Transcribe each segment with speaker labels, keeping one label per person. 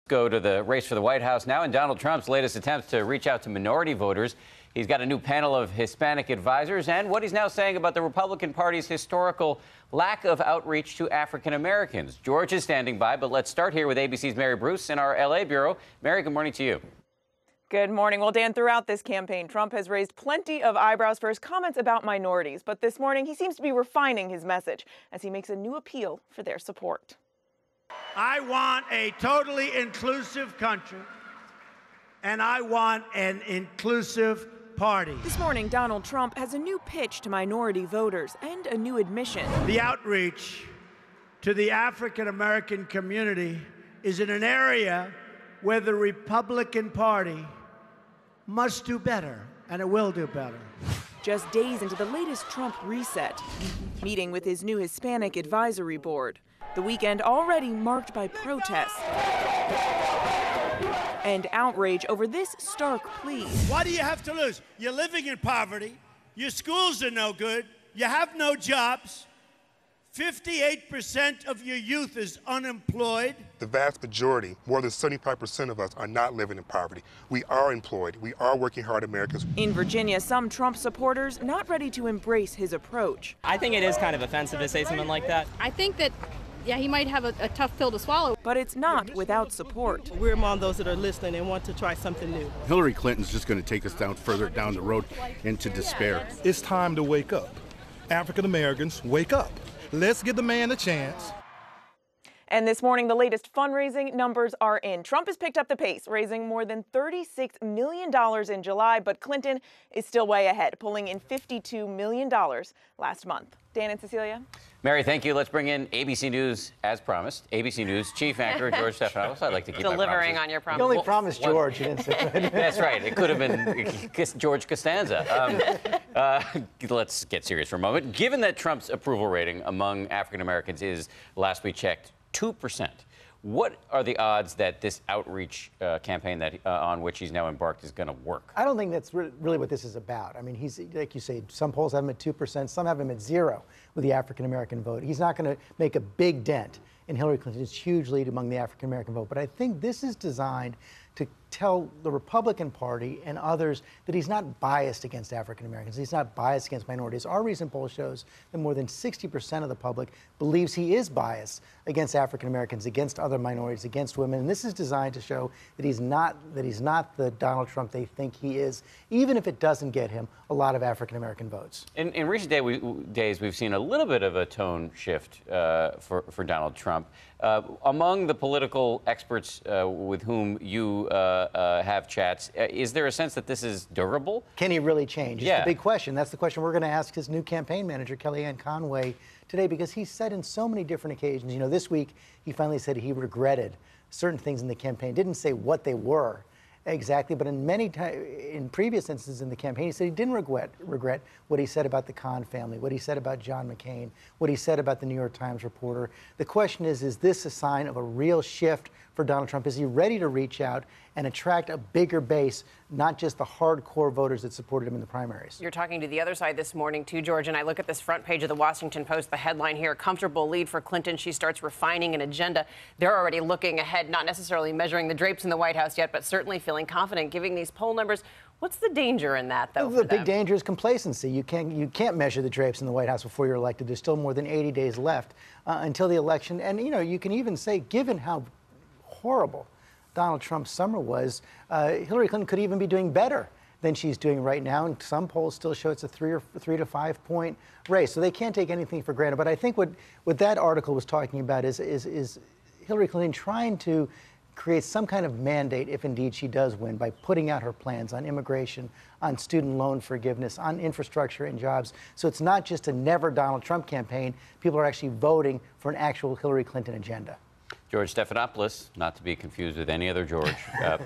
Speaker 1: Go to the race for the White House now, and Donald Trump's latest attempts to reach out to minority voters. He's got a new panel of Hispanic advisors and what he's now saying about the Republican Party's historical lack of outreach to African Americans. George is standing by, but let's start here with ABC's Mary Bruce in our L.A. bureau. Mary, good morning to you.
Speaker 2: Good morning. Well, Dan, throughout this campaign, Trump has raised plenty of eyebrows for his comments about minorities. But this morning, he seems to be refining his message as he makes a new appeal for their support.
Speaker 3: I want a totally inclusive country, and I want an inclusive party.
Speaker 2: This morning, Donald Trump has a new pitch to minority voters and a new admission.
Speaker 3: The outreach to the African American community is in an area where the Republican Party must do better, and it will do better.
Speaker 2: Just days into the latest Trump reset, meeting with his new Hispanic advisory board. The weekend already marked by protests and outrage over this stark plea.
Speaker 3: What do you have to lose? You're living in poverty. Your schools are no good. You have no jobs. 58% of your youth is unemployed.
Speaker 4: The vast majority, more than 75% of us, are not living in poverty. We are employed. We are working hard Americans.
Speaker 2: In Virginia, some Trump supporters not ready to embrace his approach.
Speaker 5: I think it is kind of offensive to say something like that.
Speaker 6: I think that, yeah, he might have a tough pill to swallow.
Speaker 2: But it's not without support.
Speaker 7: We're among those that are listening and want to try something new.
Speaker 8: Hillary Clinton's just going to take us down further down the road into despair.
Speaker 9: It's time to wake up. African Americans, wake up. Let's give the man a chance.
Speaker 2: And this morning, the latest fundraising numbers are in. Trump has picked up the pace, raising more than $36 million in July, but Clinton is still way ahead, pulling in $52 million last month. Dan and Cecilia?
Speaker 1: Mary, thank you. Let's bring in ABC News, as promised. ABC News chief anchor George Stephanopoulos. I'd like to keep
Speaker 10: delivering on your promise.
Speaker 11: You only promised George. You didn't say
Speaker 1: That's right. It could have been George Costanza. Let's get serious for a moment. Given that Trump's approval rating among African Americans is, last we checked, 2%. What are the odds that this outreach campaign that on which he's now embarked is going to work?
Speaker 11: I don't think that's really what this is about. I mean, he's, like you say, some polls have him at 2%, some have him at 0% with the African-American vote. He's not going to make a big dent in Hillary Clinton's huge lead among the African-American vote. But I think this is designed to tell the Republican Party and others that he's not biased against African Americans. He's not biased against minorities. Our recent poll shows that more than 60% of the public believes he is biased against African Americans, against other minorities, against women. And this is designed to show that he's not the Donald Trump they think he is, even if it doesn't get him a lot of African American votes.
Speaker 1: In recent days, we've seen a little bit of a tone shift for Donald Trump. Among the political experts with whom you have chats, is there a sense that this is durable?
Speaker 11: Can he really change?
Speaker 1: Yeah.
Speaker 11: It's the big question. That's the question we're going to ask his new campaign manager, Kellyanne Conway, today, because he said in so many different occasions, you know, this week he finally said he regretted certain things in the campaign. Didn't say what they were exactly, but in previous instances in the campaign, he said he didn't regret what he said about the Khan family, what he said about John McCain, what he said about the New York Times reporter. The question is this a sign of a real shift for Donald Trump? Is he ready to reach out and attract a bigger base, not just the hardcore voters that supported him in the primaries?
Speaker 10: You're talking to the other side this morning, too, George, and I look at this front page of the Washington Post, the headline here, comfortable lead for Clinton. She starts refining an agenda. They're already looking ahead, not necessarily measuring the drapes in the White House yet, but certainly feeling confident giving these poll numbers. What's the danger in that, though?
Speaker 11: The big danger is complacency. You can't measure the drapes in the White House before you're elected. There's still more than 80 days left until the election. And, you know, you can even say, given how horrible Donald Trump's summer was, Hillary Clinton could even be doing better than she's doing right now. And some polls still show it's a 3 to 5 point race. So they can't take anything for granted. But I think what that article was talking about is Hillary Clinton trying to create some kind of mandate, if indeed she does win, by putting out her plans on immigration, on student loan forgiveness, on infrastructure and jobs. So it's not just a never Donald Trump campaign. People are actually voting for an actual Hillary Clinton agenda.
Speaker 1: George Stephanopoulos, not to be confused with any other George.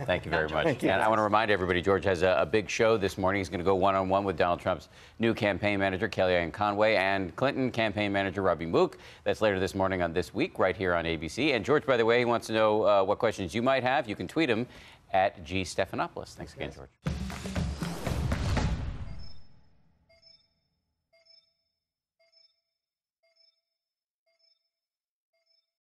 Speaker 1: Thank you very much.
Speaker 11: Thank you.
Speaker 1: And I want to remind everybody, George has a big show this morning. He's going to go one-on-one with Donald Trump's new campaign manager, Kellyanne Conway, and Clinton campaign manager, Robbie Mook. That's later this morning on This Week, right here on ABC. And George, by the way, he wants to know what questions you might have. You can tweet him at @GStephanopoulos. Thanks again, George.